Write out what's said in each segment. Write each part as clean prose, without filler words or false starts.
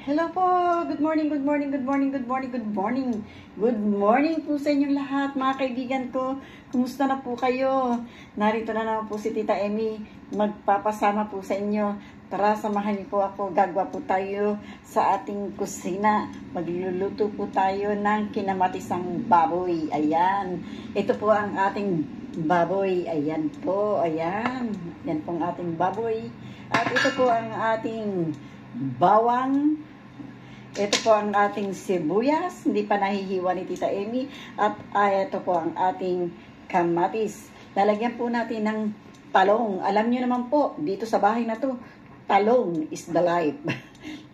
Hello po! Good morning, good morning, good morning, good morning, good morning. Good morning po sa inyong lahat, mga kaibigan ko. Kumusta na po kayo? Narito na naman po si Tita Emmy. Magpapasama po sa inyo. Tara, samahan niyo po ako. Gagawa po tayo sa ating kusina. Magluluto po tayo ng kinamatisang baboy. Ayan. Ito po ang ating baboy. Ayan po. Ayan. Yan po ang ating baboy. At ito po ang ating bawang. Ito po ang ating sibuyas, hindi pa nahihiwa ni Tita Emmy. At ito po ang ating kamatis. Lalagyan po natin ng talong. Alam niyo naman po, dito sa bahay na to, talong is the life.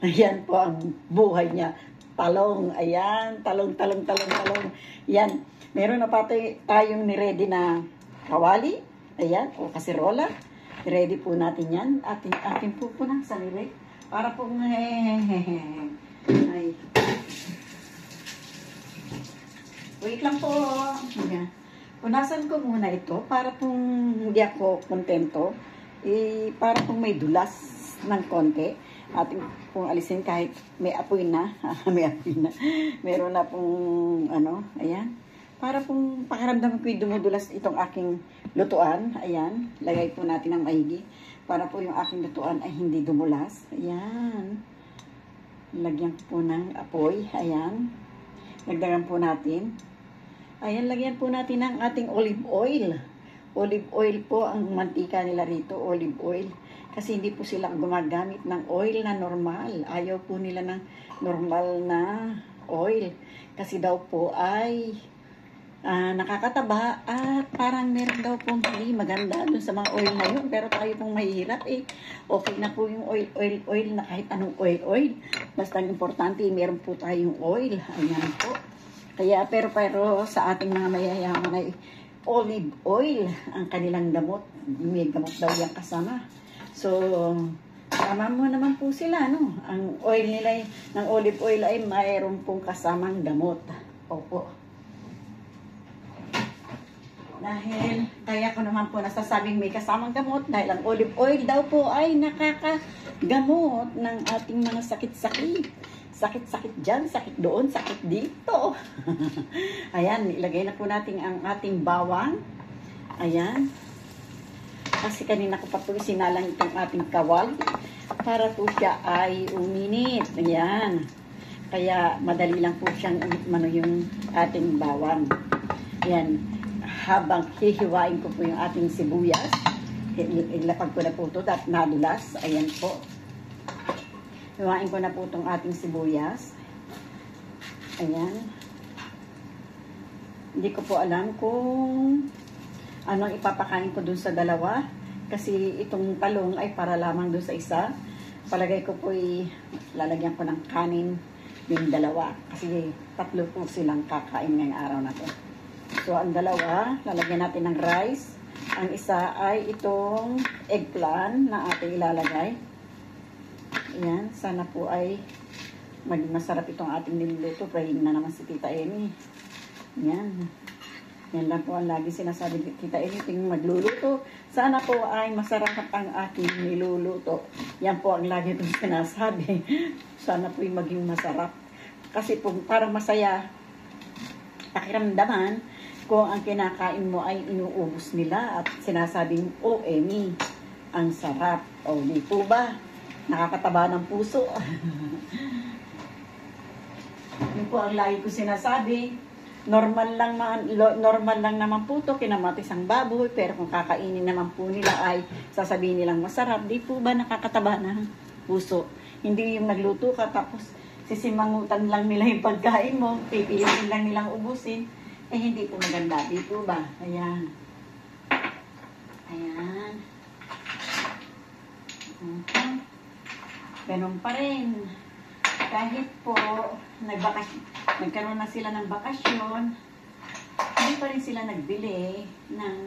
Ayan po ang buhay niya. Talong, ayan, talong. Yan, meron na pa tayong niready na kawali. Ayan, o kasirola. Ready po natin yan. Atin po ng saliri. Para pong ay. Wait lang po. Punasan ko muna ito para pong hindi ako kontento. Para pong may dulas ng konti. Ating pong alisin kahit may apoy na. May apoy na. Meron na pong ayan. Para pong pakiramdam ko yung dumudulas itong aking lutuan. Ayan. Lagay po natin ng maigi. Para po yung aking lutuan ay hindi dumulas. Ayan. Lagyan po ng apoy. Ayan. Lagdagan po natin. Ayan, lagyan po natin ng ating olive oil. Olive oil po ang mantika nila rito. Olive oil. Kasi hindi po sila gumagamit ng oil na normal. Ayaw po nila ng normal na oil. Kasi daw po ay nakakataba at parang meron daw pong hindi maganda dun sa mga oil na yun. Pero tayo pong mahihirap okay na po yung oil na kahit anong oil. Basta ang importante, meron po tayong oil. Ayan po. Kaya pero sa ating mga mayayaman ay olive oil ang kanilang gamot. May gamot daw yung kasama. So, tama mo naman po sila, no? Ang oil nila ng olive oil ay mayroon pong kasamang gamot. Opo. Dahil, kaya ko naman po nasasabing may kasamang gamot dahil ang olive oil daw po ay nakakagamot ng ating mga sakit-sakit. Sakit-sakit dyan, sakit doon, sakit dito. Ayan, ilagay na po natin ang ating bawang. Ayan. Kasi kanina ko pa po sinalang itong ating kawal para po siya ay uminit. Ayan. Kaya madali lang po siyang yung ating bawang. Ayan. Habang hihiwain ko po yung ating sibuyas, ilapag ko na po ito at nadulas. Ayan po. Hiwain ko na po itong ating sibuyas. Ayan. Hindi ko po alam kung anong ipapakain ko dun sa dalawa. Kasi itong talong ay para lamang dun sa isa. Palagay ko po lalagyan ko ng kanin yung dalawa. Kasi tatlo po silang kakain ngayong araw na to. So, ang dalawa, lalagyan natin ng rice. Ang isa ay itong eggplant na ating ilalagay. Ayan, sana po ay maging masarap itong ating niluluto. Prayin na naman si Tita Emmy. Ayan. Yan lang po ang lagi sinasabi ni Tita Emmy ting magluluto. Sana po ay masarap ang ating niluluto. Yan po ang lagi itong sinasabi. Sana po ay maging masarap. Kasi po parang masaya pakiramdaman kung ang kinakain mo ay inuubos nila at sinasabing, oh, Emmy, ang sarap. O, di po ba? Nakakataba ng puso. Yun po ang lagi ko sinasabi. Normal lang naman po ito, kinamatis ang baboy, pero kung kakainin naman po nila ay sasabihin nilang masarap. Di po ba nakakataba ng puso? Hindi yung nagluto ka tapos sisimangutan lang nila yung pagkain mo, pipiliin lang nilang ubusin. Hindi po maganda. Di po ba? Ayan. Ayan. Ganun pa rin. Kahit po nagkaroon na sila ng bakasyon, hindi pa rin sila nagbili ng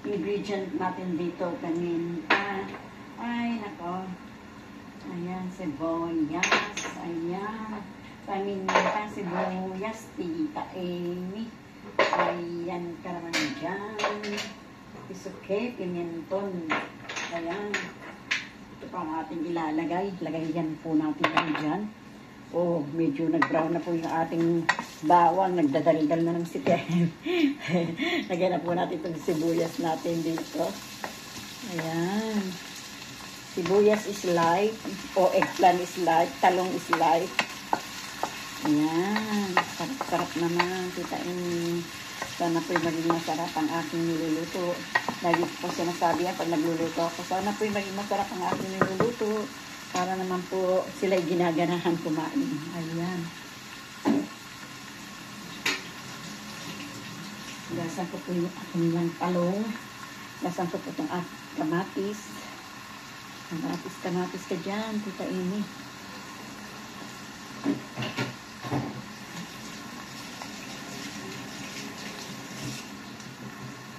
ingredient natin dito. Paminta. Ay, nako. Ayan, sibuyas. Ayan. Paminta, sibuyas, Tita Emmy. Ayan, karaman dyan. Isuke, pimenton. Ayan. ito pa ang ating ilalagay. Lagay yan po natin yan dyan. Oh, medyo nag-brown na po yung ating bawang. Nagdadaldal na ng sitin. Lagyan na po natin itong sibuyas natin dito. Ayan. Sibuyas is light. O eggplant is light. Talong is light. Ayan. Sarap-sarap naman. Kitain. Sana po'y maging masarap ang aking niluluto. Lagi po sinasabi yan pag nagluluto ako. Sana po'y maging masarap ang aking niluluto. Para naman po sila'y ginaganahan kumain. Ayan. Gasan ko po yung aking lang talong. Gasan ko po itong kamatis. Kamatis ka dyan. Tita Amy.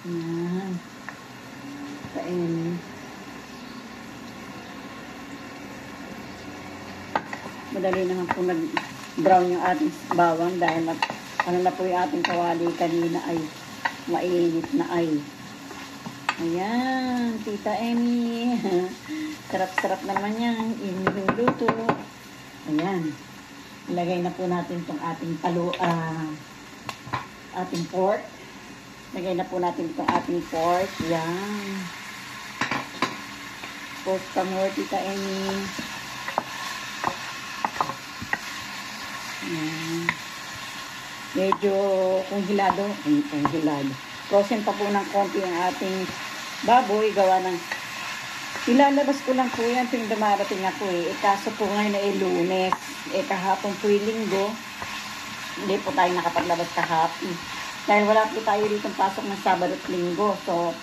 Ayan. Tita Amy. Madali naman po nag-brown yung ating bawang dahil ano na po yung ating kawali kanina ay mainit na ay. Ayan, Tita Amy. Sarap-sarap naman yan. Inyong luto. Ayan. Ilagay na po natin itong ating ating pork. Ilagay na po natin itong ating pork. Ayan. Pork pa more, Tita Amy. Ayan. Medyo konghilado. Frozen pa po ng konti ang ating baboy. Gawa ng ilalabas ko lang po yan tuwing dumarating ako eh. Kaso po ngayon ay Lunes. Kahapon po yung Linggo. Hindi po tayo nakapaglabas kahapon. Dahil wala po tayo dito pasok ng Sabado at Linggo. So,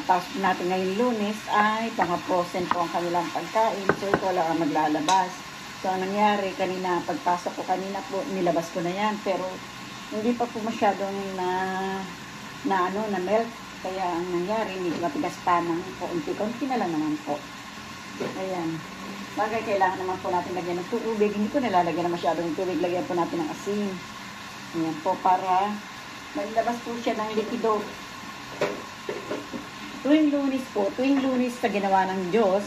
pasok natin ngayon Lunes ay mga frozen po ang kanilang pagkain. So, ito lang ang maglalabas. So, ang nangyari, kanina, pagpasok ko kanina po, nilabas ko na yan. Pero, hindi pa po masyadong na melt. Kaya, ang nangyari, medyo matigas pa ng konti-konti na lang naman po. Ayan. Bagay, kailangan naman po natin lagyan ng tubig. Hindi ko nilalagyan na masyadong tubig. Lagyan po natin ng asin. Ayan po, para maglabas po siya ng likido. Tuwing Lunes sa ginawa ng Diyos,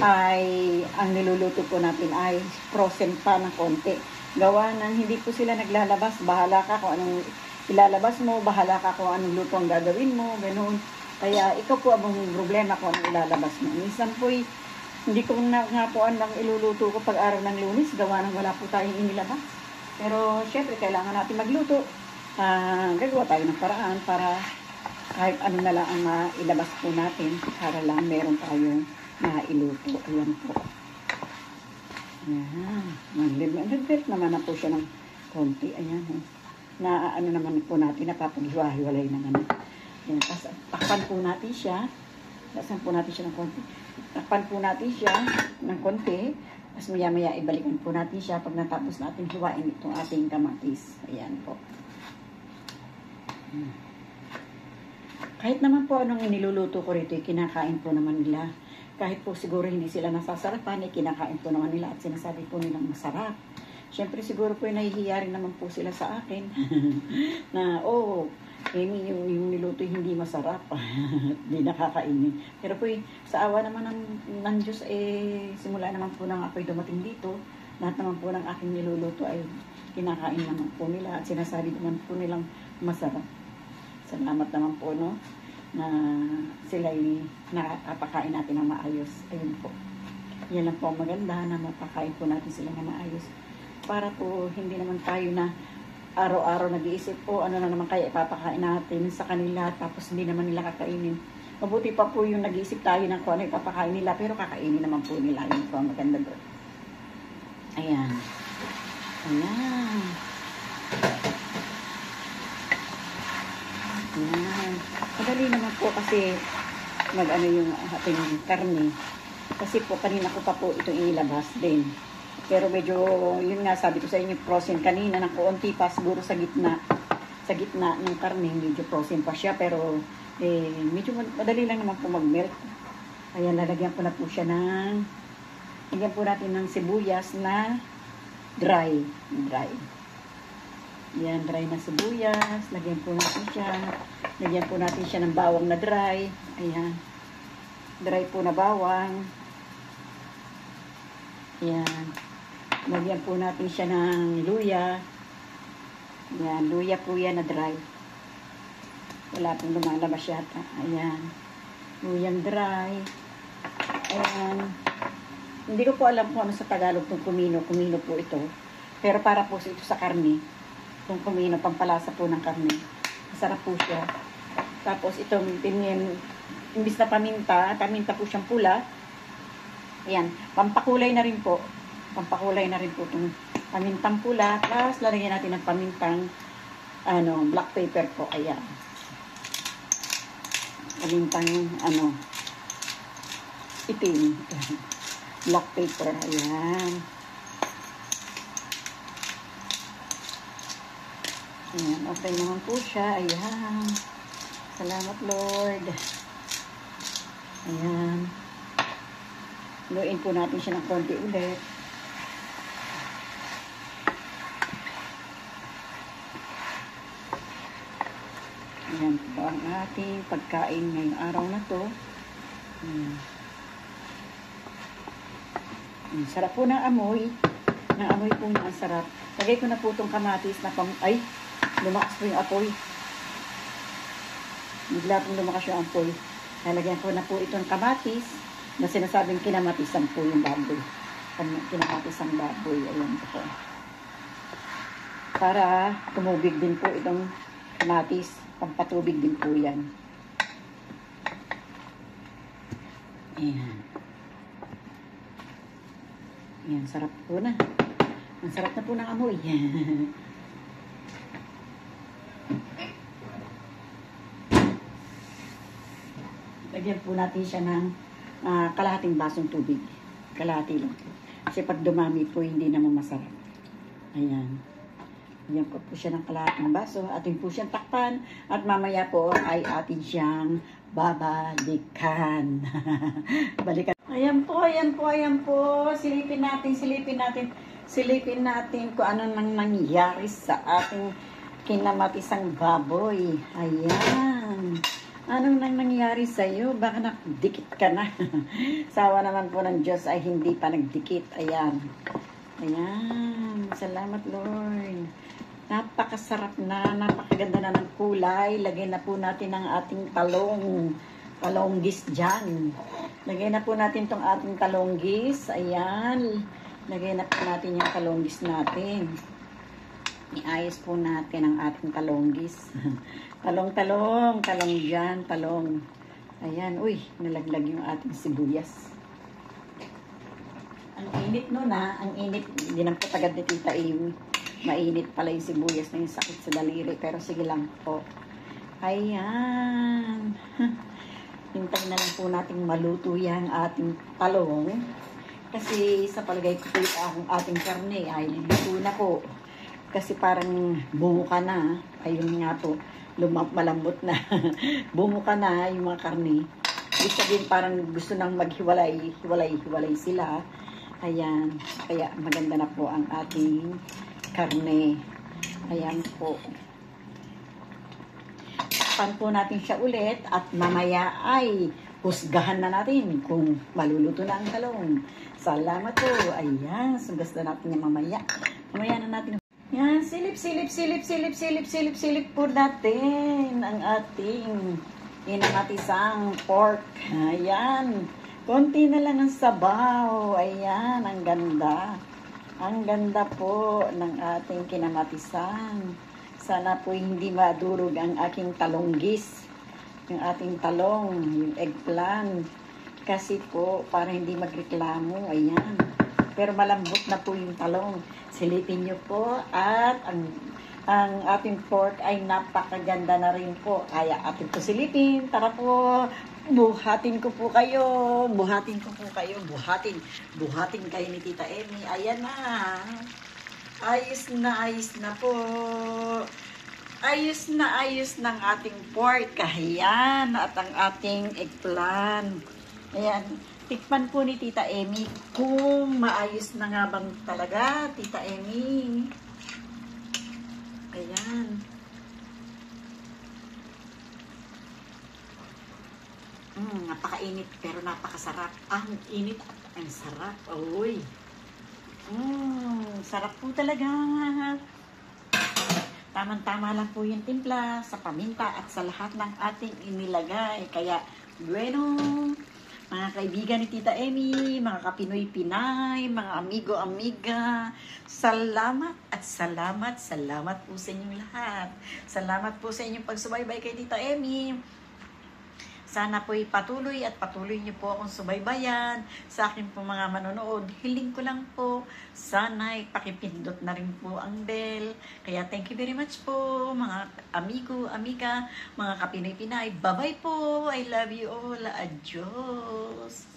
ay ang niluluto po natin ay frozen pa ng konti. Gawa ng hindi po sila naglalabas. Bahala ka kung anong ilalabas mo. Bahala ka kung anong luto ang gagawin mo. Ganoon. Kaya ikaw po ang problema kung anong ilalabas mo. Minsan po hindi ko nga po ang iluluto ko pag araw ng Lunes. Gawa ng wala po tayong inilabas. Pero syempre kailangan natin magluto. Gagawa tayo ng paraan para kahit ano na lang ang mailabas po natin para lang meron tayong iluto. Ayan po. Ayan. Nag-belt naman na po siya ng konti. Ayan. Na ano naman po natin, napapaghiwa-hiwalay naman. Ayan. Tapos, takpan po natin siya. Tasan po natin siya ng konti. Takpan po natin siya ng konti. Tapos maya-maya ibalikan po natin siya pag natapos natin hiwain itong ating kamatis. Ayan po. Kahit naman po anong iniluluto ko rito, kinakain po naman nila. Kahit po siguro hindi sila nasasarapan, kinakain po naman nila at sinasabi po nilang masarap. Siyempre siguro po nahihiya rin naman po sila sa akin. Na, Amy, yung niluto hindi masarap. Hindi nakakainin. Pero po sa awa naman ng Diyos, simula naman po nang ako'y dumating dito, lahat naman po ng aking niluluto ay kinakain naman po nila at sinasabi naman po nilang masarap. Salamat naman po, no? Na sila nakapakain natin ng maayos. Ayun po. Yan lang po maganda na mapakain po natin sila ng maayos. Para po hindi naman tayo na araw-araw nag-iisip ano na naman kaya ipapakain natin sa kanila tapos hindi naman nila kakainin. Mabuti pa po yung nag-iisip tayo ng kung ano ipapakain nila pero kakainin naman po nila. Yun po ang maganda doon. Ayan. Ayan. Ayan. Madali naman po kasi mag-ano yung ating karne. Kasi po kanina ko pa po itong ilabas din. Pero medyo, yun nga sabi ko sa inyo, frozen kanina ng konti pa siguro sa gitna ng karne, medyo frozen pa siya. Pero medyo madali lang naman po mag-melt. Ayan, lalagyan po na po siya lagyan po natin ng sibuyas na dry. Yan, dry na sibuyas. Lagyan po natin siya. Lagyan po natin siya ng bawang na dry. Ayan. Dry po na bawang. Ayan. Lagyan po natin siya ng luya. Ayan, luya po yan na dry. Wala pong lumalabas yata. Ayan. Luyang dry. Ayan. Hindi ko po alam kung ano sa Tagalog itong kumino. Kumino po ito. Pero para po ito sa karne. Itong kumino, pampalasa po ng karne. Masarap po siya. Tapos itong imbis na paminta po siyang pula. Ayan, pampakulay na rin po. Pampakulay na rin po itong pamintang pula. Tapos lalagyan natin ng pamintang black pepper po. Ayan. Pamintang itim. Black pepper. Ayan. Ayan, okay naman po siya. Ayan. Salamat, Lord. Ayan. Luin po natin siya ng konti ulit. Ayan po ang ating pagkain ngayong araw na to. Ayan. Ayan. Sarap po ng amoy. Ng amoy po niya ang sarap. Lagay ko na po itong kamatis na ay, lumakas po yung apoy. Bigla pong lumakas yung apoy. Lalagyan ko na po itong kamatis na sinasabing kinamatisan po yung baboy. Kinamatisang baboy. Ayan po. Para tumubig din po itong kamatis. Pampatubig din po yan. Ayan. Ayan, sarap po na. Ang sarap na po ng amoy. Lagyan po natin siya ng kalahating basong tubig. Kalahati lang po. Kasi pag dumami po, hindi naman masarap. Ayan. Lagyan po siya ng kalahating baso. Atin po siyang takpan. At mamaya po ay atin siyang babalikan. Balikan. Ayan po, ayan po, ayan po. Silipin natin kung ano nang nangyari sa ating kinamatisang baboy. Ayan. Anong nang nangyari sa'yo? Baka nakdikit ka na. Sawa naman po ng Diyos ay hindi pa nagdikit. Ayan. Ayan. Salamat, Lord. Napakasarap na. Napakaganda na ng kulay. Lagay na po natin ang ating talonggis dyan. Lagay na po natin tong ating talonggis. Ayan. Lagay na po natin yung talonggis natin. Iayos po natin ang ating talonggis. Talong dyan, talong. Ayan, uy, nalaglag yung ating sibuyas. Ang init nun ang init. Hindi nang patagad ni Tita Amy. Mainit pala yung sibuyas na yung sakit sa daliri. Pero sige lang po. Ayan. Hintayin na lang po natin maluto yung ating talong. Kasi sa palagay ko po ang ating karne ay luto na po. Kasi parang bumuka na. Ayun nga po. Malambot na. Bumuka na yung mga karne. Ibig sabihin parang gusto nang maghiwalay sila. Ayan. Kaya maganda na po ang ating karne. Ayan po. Pan po natin siya ulit at mamaya ay husgahan na natin kung maluluto na ang talong. Salamat po. Ayan. Sugas na natin yung mamaya. Mamaya na natin. Yan, silip po natin ang ating inamatisang pork. Ayan, konti na lang ang sabaw. Ayan, ang ganda. Ang ganda po ng ating kinamatisan. Sana po hindi madurog ang aking talonggis. Yung ating talong, yung eggplant. Kasi po, para hindi magreklamo. Ayan. Pero malambot na po yung talong. Silipin nyo po at ang ating pork ay napakaganda na rin po. Kaya ating po silipin. Tara po, buhatin ko po kayo. Buhatin kayo ni Tita Amy. Ayan na. Ayos na po. Ayos ng ating pork. Ayan. At ang ating eggplant. Ayan. Tikman po ni Tita Amy kung maayos na nga bang talaga, Tita Amy. Ayan. Napakainit pero napakasarap. Ang init at ang sarap. Uy. Sarap po talaga. Tamang-tama lang po yung timpla sa paminta at sa lahat ng ating inilagay. Kaya, bueno, mga kaibigan ni Tita Emmy, mga kapinoy-pinay, mga amigo-amiga, salamat at salamat po sa inyong lahat. Salamat po sa inyong pagsubaybay kay Tita Emmy. Sana po'y patuloy niyo po akong subaybayan sa aking po mga manonood. Hiling ko lang po, sana pakipindot na rin po ang bell. Kaya thank you very much po, mga amigo, amiga, mga kapinay-pinay. Bye-bye po. I love you all. Adios.